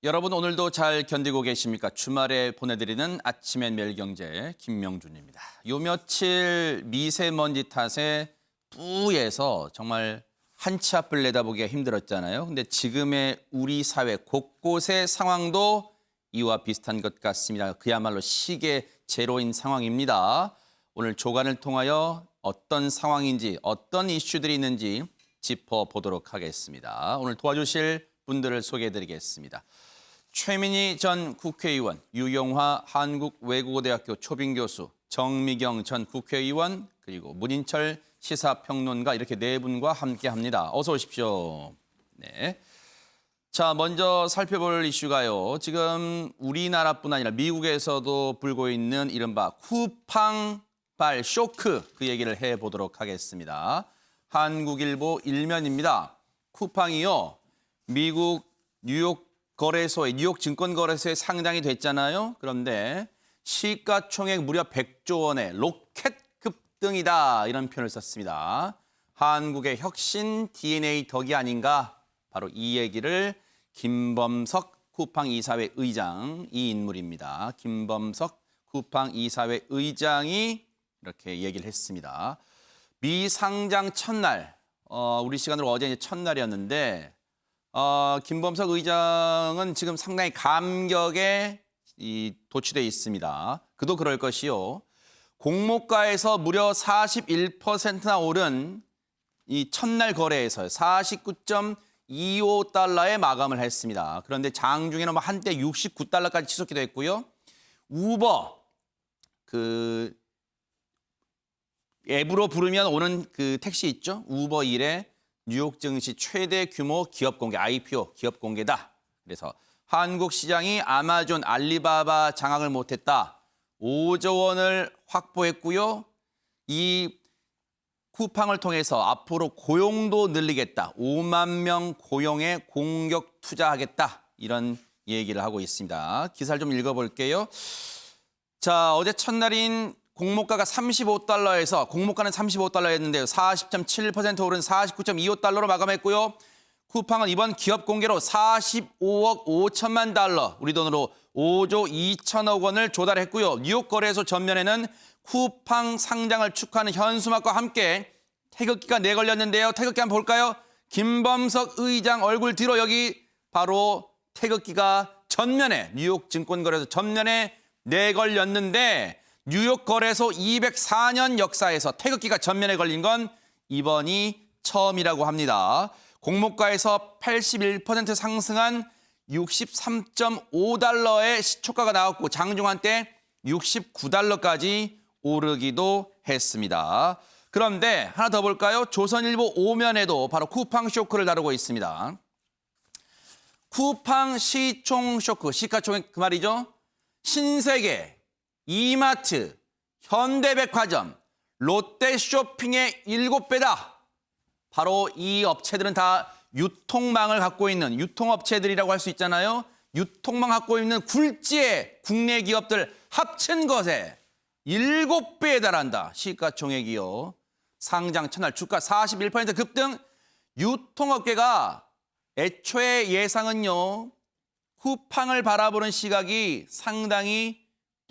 여러분 오늘도 잘 견디고 계십니까? 주말에 보내드리는 아침엔 매일경제 김명준입니다. 요 며칠 미세먼지 탓에 뿌에서 정말 한치 앞을 내다보기가 힘들었잖아요. 근데 지금의 우리 사회 곳곳의 상황도 이와 비슷한 것 같습니다. 그야말로 시계 제로인 상황입니다. 오늘 조간을 통하여 어떤 상황인지 어떤 이슈들이 있는지 짚어보도록 하겠습니다. 오늘 도와주실 분들을 소개해드리겠습니다. 최민희 전 국회의원, 유영화 한국외국어대학교 초빙교수, 정미경 전 국회의원, 그리고 문인철 시사평론가 이렇게 네 분과 함께합니다. 어서 오십시오. 네. 자, 먼저 살펴볼 이슈가요. 지금 우리나라뿐 아니라 미국에서도 불고 있는 이른바 쿠팡발 쇼크 그 얘기를 해보도록 하겠습니다. 한국일보 1면입니다. 쿠팡이요. 미국 뉴욕 증권거래소에 상장이 됐잖아요. 그런데 시가총액 무려 100조 원의 로켓 급등이다. 이런 표현을 썼습니다. 한국의 혁신 DNA 덕이 아닌가. 바로 이 얘기를 김범석 쿠팡 이사회 의장, 이 인물입니다. 김범석 쿠팡 이사회 의장이 이렇게 얘기를 했습니다. 미상장 첫날, 우리 시간으로 어제 이제 첫날이었는데 김범석 의장은 지금 상당히 감격에 도취돼 있습니다. 그도 그럴 것이요. 공모가에서 무려 41%나 오른 이 첫날 거래에서 49.25달러에 마감을 했습니다. 그런데 장중에는 한때 69달러까지 치솟기도 했고요. 우버 그 앱으로 부르면 오는 그 택시 있죠? 우버 일에 뉴욕 증시 최대 규모 기업 공개, IPO 기업 공개다. 그래서 한국 시장이 아마존, 알리바바 장악을 못했다. 5조 원을 확보했고요. 이 쿠팡을 통해서 앞으로 고용도 늘리겠다. 5만 명 고용에 공격 투자하겠다. 이런 얘기를 하고 있습니다. 기사를 좀 읽어볼게요. 자, 어제 첫날인 공모가가 35달러에서 공모가는 35달러였는데요. 40.7% 오른 49.25달러로 마감했고요. 쿠팡은 이번 기업 공개로 45억 5천만 달러, 우리 돈으로 5조 2천억 원을 조달했고요. 뉴욕 거래소 전면에는 쿠팡 상장을 축하하는 현수막과 함께 태극기가 내걸렸는데요. 태극기 한번 볼까요? 김범석 의장 얼굴 뒤로 여기 바로 태극기가 전면에 뉴욕 증권거래소 전면에 내걸렸는데 뉴욕 거래소 204년 역사에서 태극기가 전면에 걸린 건 이번이 처음이라고 합니다. 공모가에서 81% 상승한 63.5달러의 시초가가 나왔고 장중 한때 69달러까지 오르기도 했습니다. 그런데 하나 더 볼까요? 조선일보 5면에도 바로 쿠팡 쇼크를 다루고 있습니다. 쿠팡 시총 쇼크, 시가총액 그 말이죠. 신세계, 이마트, 현대백화점, 롯데쇼핑의 7배다. 바로 이 업체들은 다 유통망을 갖고 있는 유통업체들이라고 할 수 있잖아요. 유통망 갖고 있는 굴지의 국내 기업들 합친 것에 7배에 달한다. 시가총액이요. 상장 첫날 주가 41% 급등. 유통업계가 애초에 예상은요. 쿠팡을 바라보는 시각이 상당히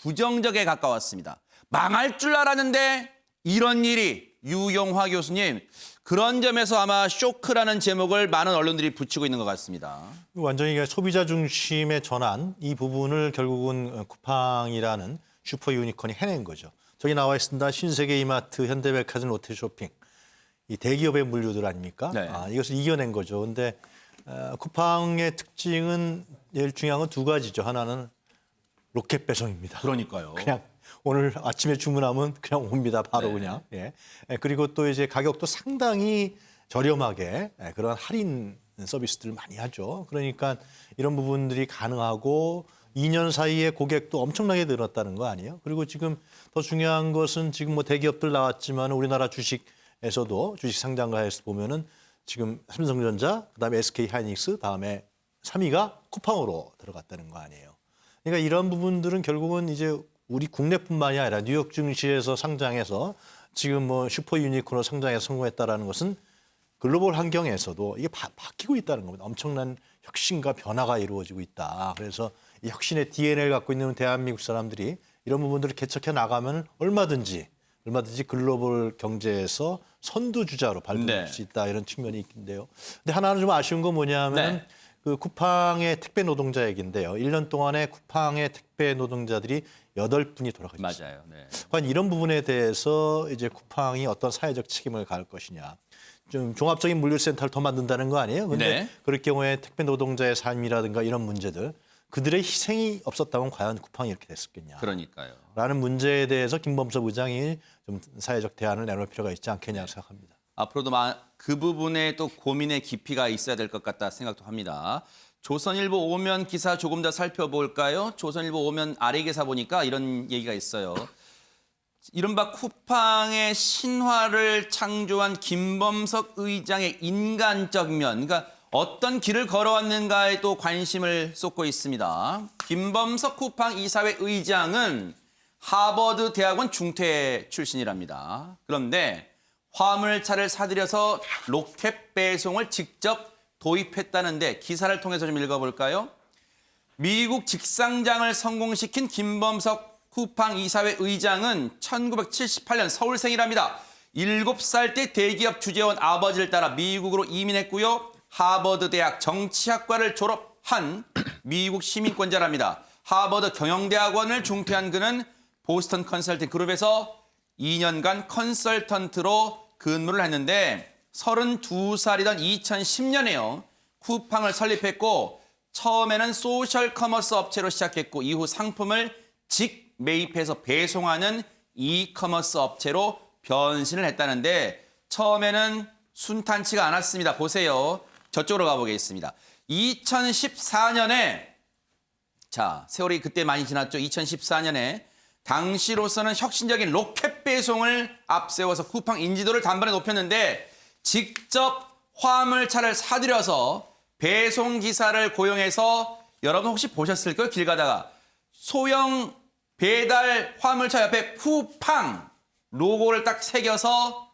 부정적에 가까웠습니다. 망할 줄 알았는데 이런 일이, 유영화 교수님, 그런 점에서 아마 쇼크라는 제목을 많은 언론들이 붙이고 있는 것 같습니다. 완전히 소비자 중심의 전환, 이 부분을 결국은 쿠팡이라는 슈퍼 유니콘이 해낸 거죠. 저기 나와 있습니다. 신세계, 이마트, 현대백화점, 롯데쇼핑. 이 대기업의 물류들 아닙니까? 네. 이것을 이겨낸 거죠. 근데 쿠팡의 특징은 제일 중요한 건 두 가지죠. 하나는 로켓 배송입니다. 그러니까요. 그냥 오늘 아침에 주문하면 그냥 옵니다. 바로 네. 그냥. 예. 그리고 또 이제 가격도 상당히 저렴하게 그런 할인 서비스들을 많이 하죠. 그러니까 이런 부분들이 가능하고 2년 사이에 고객도 엄청나게 늘었다는 거 아니에요? 그리고 지금 더 중요한 것은 지금 뭐 대기업들 나왔지만 우리나라 주식에서도 주식 상장가에서 보면은 지금 삼성전자, 그다음에 SK하이닉스, 다음에 3위가 쿠팡으로 들어갔다는 거 아니에요? 그러니까 이런 부분들은 결국은 이제 우리 국내뿐만이 아니라 뉴욕 증시에서 상장해서 지금 뭐 슈퍼 유니콘으로 상장해서 성공했다라는 것은 글로벌 환경에서도 이게 바뀌고 있다는 겁니다. 엄청난 혁신과 변화가 이루어지고 있다. 그래서 이 혁신의 DNA를 갖고 있는 대한민국 사람들이 이런 부분들을 개척해 나가면 얼마든지 글로벌 경제에서 선두주자로 발돋울 수 있다 이런 측면이 있는데요. 근데 하나는 좀 아쉬운 건 뭐냐면 그 쿠팡의 택배 노동자 얘기인데요. 1년 동안에 쿠팡의 택배 노동자들이 8분이 돌아가셨습니다. 맞아요. 네. 과연 이런 부분에 대해서 이제 쿠팡이 어떤 사회적 책임을 가할 것이냐. 좀 종합적인 물류센터를 더 만든다는 거 아니에요? 근데 그럴 경우에 택배 노동자의 삶이라든가 이런 문제들 그들의 희생이 없었다면 과연 쿠팡이 이렇게 됐었겠냐. 그러니까요. 라는 문제에 대해서 김범석 의장이 좀 사회적 대안을 내놓을 필요가 있지 않겠냐 생각합니다. 앞으로도 그 부분에 또 고민의 깊이가 있어야 될 것 같다 생각도 합니다. 조선일보 오면 기사 조금 더 살펴볼까요? 조선일보 오면 아래 기사 보니까 이런 얘기가 있어요. 이른바 쿠팡의 신화를 창조한 김범석 의장의 인간적 면, 그러니까 어떤 길을 걸어왔는가에 또 관심을 쏟고 있습니다. 김범석 쿠팡 이사회 의장은 하버드 대학원 중퇴 출신이랍니다. 그런데 화물차를 사들여서 로켓 배송을 직접 도입했다는데 기사를 통해서 좀 읽어볼까요? 미국 직상장을 성공시킨 김범석 쿠팡 이사회 의장은 1978년 서울생이랍니다. 7살 때 대기업 주재원 아버지를 따라 미국으로 이민했고요. 하버드 대학 정치학과를 졸업한 미국 시민권자랍니다. 하버드 경영대학원을 중퇴한 그는 보스턴 컨설팅 그룹에서 2년간 컨설턴트로 근무를 했는데 32살이던 2010년에요. 쿠팡을 설립했고 처음에는 소셜 커머스 업체로 시작했고 이후 상품을 직매입해서 배송하는 이커머스 업체로 변신을 했다는데 처음에는 순탄치가 않았습니다. 보세요. 저쪽으로 가보겠습니다. 2014년에 세월이 그때 많이 지났죠. 2014년에 당시로서는 혁신적인 로켓 배송을 앞세워서 쿠팡 인지도를 단번에 높였는데 직접 화물차를 사들여서 배송기사를 고용해서 여러분 혹시 보셨을 거예요? 길 가다가 소형 배달 화물차 옆에 쿠팡 로고를 딱 새겨서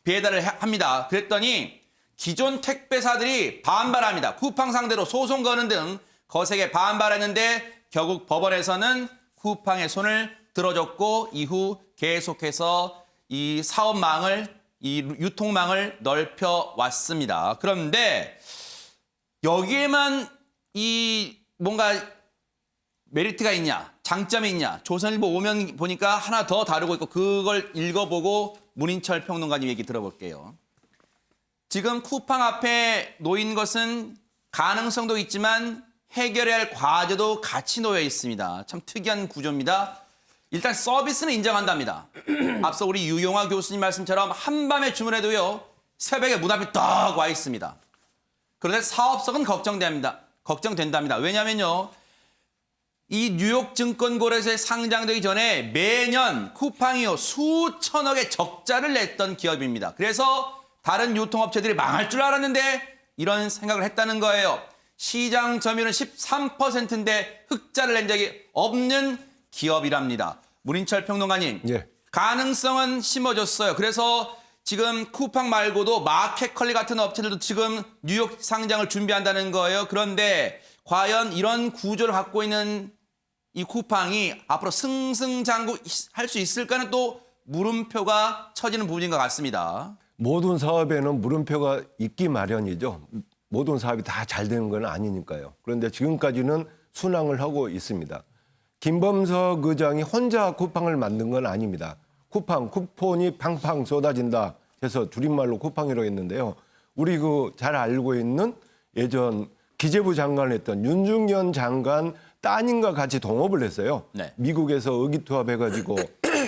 배달을 합니다. 그랬더니 기존 택배사들이 반발합니다. 쿠팡 상대로 소송 거는 등 거세게 반발했는데 결국 법원에서는 쿠팡의 손을 들어줬고 이후 계속해서 이 사업망을 이 유통망을 넓혀 왔습니다. 그런데 여기에만 이 뭔가 메리트가 있냐, 장점이 있냐. 조선일보 오면 보니까 하나 더 다루고 있고 그걸 읽어보고 문인철 평론가님 얘기 들어볼게요. 지금 쿠팡 앞에 놓인 것은 가능성도 있지만 해결해야 할 과제도 같이 놓여 있습니다. 참 특이한 구조입니다. 일단 서비스는 인정한답니다. 앞서 우리 유용화 교수님 말씀처럼 한밤에 주문해도요. 새벽에 문 앞에 딱 와 있습니다. 그런데 사업성은 걱정된답니다. 왜냐면요. 이 뉴욕 증권거래소에 상장되기 전에 매년 쿠팡이요. 수천억의 적자를 냈던 기업입니다. 그래서 다른 유통업체들이 망할 줄 알았는데 이런 생각을 했다는 거예요. 시장 점유율은 13%인데 흑자를 낸 적이 없는 기업이랍니다. 문인철 평론가님, 가능성은 심어줬어요. 그래서 지금 쿠팡 말고도 마켓컬리 같은 업체들도 지금 뉴욕 상장을 준비한다는 거예요. 그런데 과연 이런 구조를 갖고 있는 이 쿠팡이 앞으로 승승장구할 수 있을까는 또 물음표가 쳐지는 부분인 것 같습니다. 모든 사업에는 물음표가 있기 마련이죠. 모든 사업이 다 잘 되는 건 아니니까요. 그런데 지금까지는 순항을 하고 있습니다. 김범석 의장이 혼자 쿠팡을 만든 건 아닙니다. 쿠팡, 쿠폰이 팡팡 쏟아진다 해서 줄임말로 쿠팡이라고 했는데요. 우리 잘 알고 있는 예전 기재부 장관을 했던 윤중현 장관 따님과 같이 동업을 했어요. 네. 미국에서 의기투합해가지고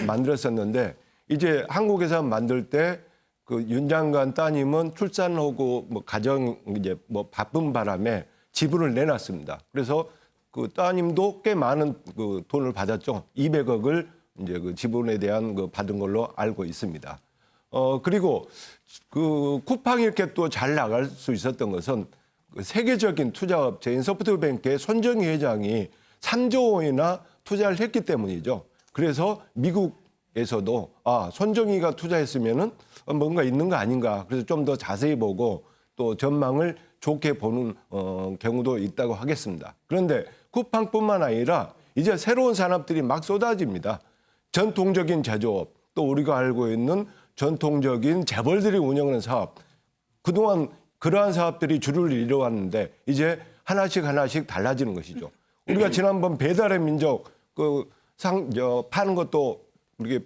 만들었었는데 이제 한국에서 만들 때 그 윤 장관 따님은 출산하고 가정 바쁜 바람에 지분을 내놨습니다. 그래서 그 따님도 꽤 많은 그 돈을 받았죠. 200억을 이제 그 지분에 대한 받은 걸로 알고 있습니다. 그리고 그 쿠팡이 이렇게 또 잘 나갈 수 있었던 것은 그 세계적인 투자업체인 소프트뱅크의 손정희 회장이 3조 원이나 투자를 했기 때문이죠. 그래서 미국에서도 손정희가 투자했으면은 뭔가 있는 거 아닌가. 그래서 좀 더 자세히 보고 또 전망을 좋게 보는 경우도 있다고 하겠습니다. 그런데 쿠팡뿐만 아니라 이제 새로운 산업들이 막 쏟아집니다. 전통적인 제조업, 또 우리가 알고 있는 전통적인 재벌들이 운영하는 사업, 그동안 그러한 사업들이 주를 이뤄왔는데 이제 하나씩 달라지는 것이죠. 우리가 지난번 배달의 민족 파는 것도 우리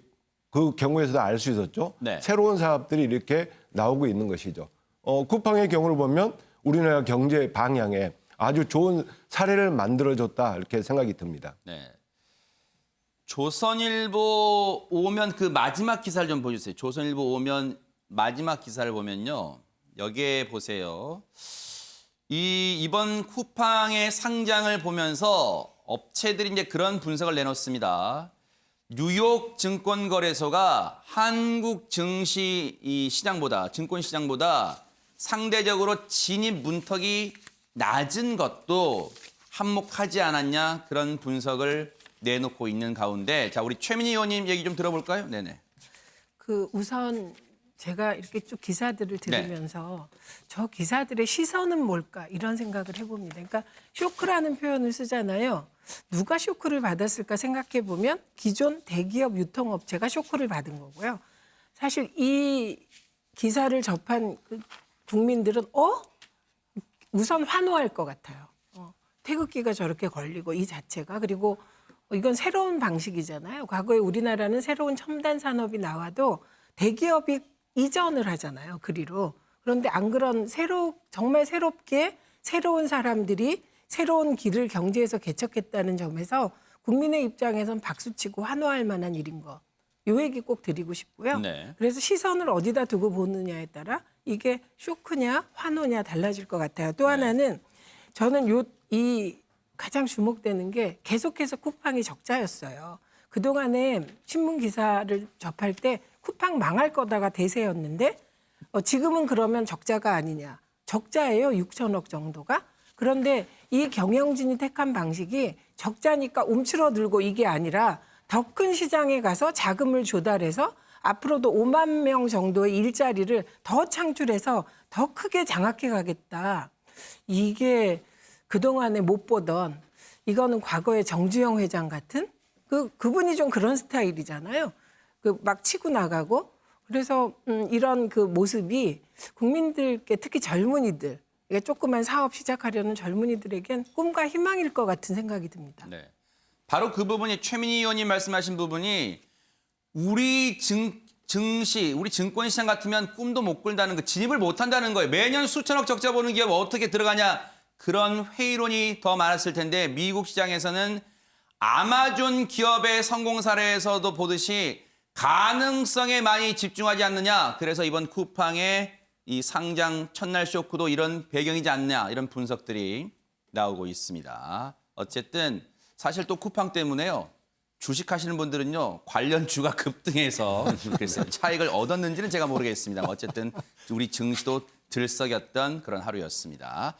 그 경우에서도 알 수 있었죠. 네. 새로운 사업들이 이렇게 나오고 있는 것이죠. 쿠팡의 경우를 보면 우리나라 경제 방향에 아주 좋은 사례를 만들어줬다 이렇게 생각이 듭니다. 네. 조선일보 오면 그 마지막 기사를 좀 보여주세요. 조선일보 오면 마지막 기사를 보면요. 여기에 보세요. 이번 쿠팡의 상장을 보면서 업체들이 이제 그런 분석을 내놓습니다. 뉴욕 증권거래소가 한국 증시 시장보다 증권 시장보다 상대적으로 진입 문턱이 낮은 것도 한몫하지 않았냐 그런 분석을 내놓고 있는 가운데 자 우리 최민희 의원님 얘기 좀 들어볼까요? 네네. 우선 제가 이렇게 쭉 기사들을 들으면서 저 기사들의 시선은 뭘까 이런 생각을 해봅니다. 그러니까 쇼크라는 표현을 쓰잖아요. 누가 쇼크를 받았을까 생각해 보면 기존 대기업 유통업체가 쇼크를 받은 거고요. 사실 이 기사를 접한 국민들은 우선 환호할 것 같아요. 태극기가 저렇게 걸리고 이 자체가 그리고 이건 새로운 방식이잖아요. 과거에 우리나라는 새로운 첨단 산업이 나와도 대기업이 이전을 하잖아요. 그리로. 그런데 안 그런 정말 새롭게 새로운 사람들이 새로운 길을 경제에서 개척했다는 점에서 국민의 입장에선 박수치고 환호할 만한 일인 거. 요 얘기 꼭 드리고 싶고요. 네. 그래서 시선을 어디다 두고 보느냐에 따라 이게 쇼크냐 환호냐 달라질 것 같아요. 또 하나는 저는 이 가장 주목되는 게 계속해서 쿠팡이 적자였어요. 그동안에 신문 기사를 접할 때 쿠팡 망할 거다가 대세였는데 지금은 그러면 적자가 아니냐. 적자예요. 6천억 정도가. 그런데 이 경영진이 택한 방식이 적자니까 움츠러들고 이게 아니라 더 큰 시장에 가서 자금을 조달해서 앞으로도 5만 명 정도의 일자리를 더 창출해서 더 크게 장악해 가겠다. 이게 그동안에 못 보던 이거는 과거의 정주영 회장 같은 그분이 좀 그런 스타일이잖아요. 막 치고 나가고 그래서 이런 모습이 국민들께 특히 젊은이들 조그만 사업 시작하려는 젊은이들에겐 꿈과 희망일 것 같은 생각이 듭니다. 네. 바로 그 부분이 최민희 의원님 말씀하신 부분이 우리 증시, 우리 증권시장 같으면 꿈도 못 꿀다는 거, 진입을 못 한다는 거예요. 매년 수천억 적자 보는 기업 어떻게 들어가냐. 그런 회의론이 더 많았을 텐데 미국 시장에서는 아마존 기업의 성공 사례에서도 보듯이 가능성에 많이 집중하지 않느냐. 그래서 이번 쿠팡의 이 상장 첫날 쇼크도 이런 배경이지 않냐. 이런 분석들이 나오고 있습니다. 어쨌든 사실 또 쿠팡 때문에요. 주식하시는 분들은요. 관련주가 급등해서 그래서 차익을 얻었는지는 제가 모르겠습니다. 어쨌든 우리 증시도 들썩였던 그런 하루였습니다.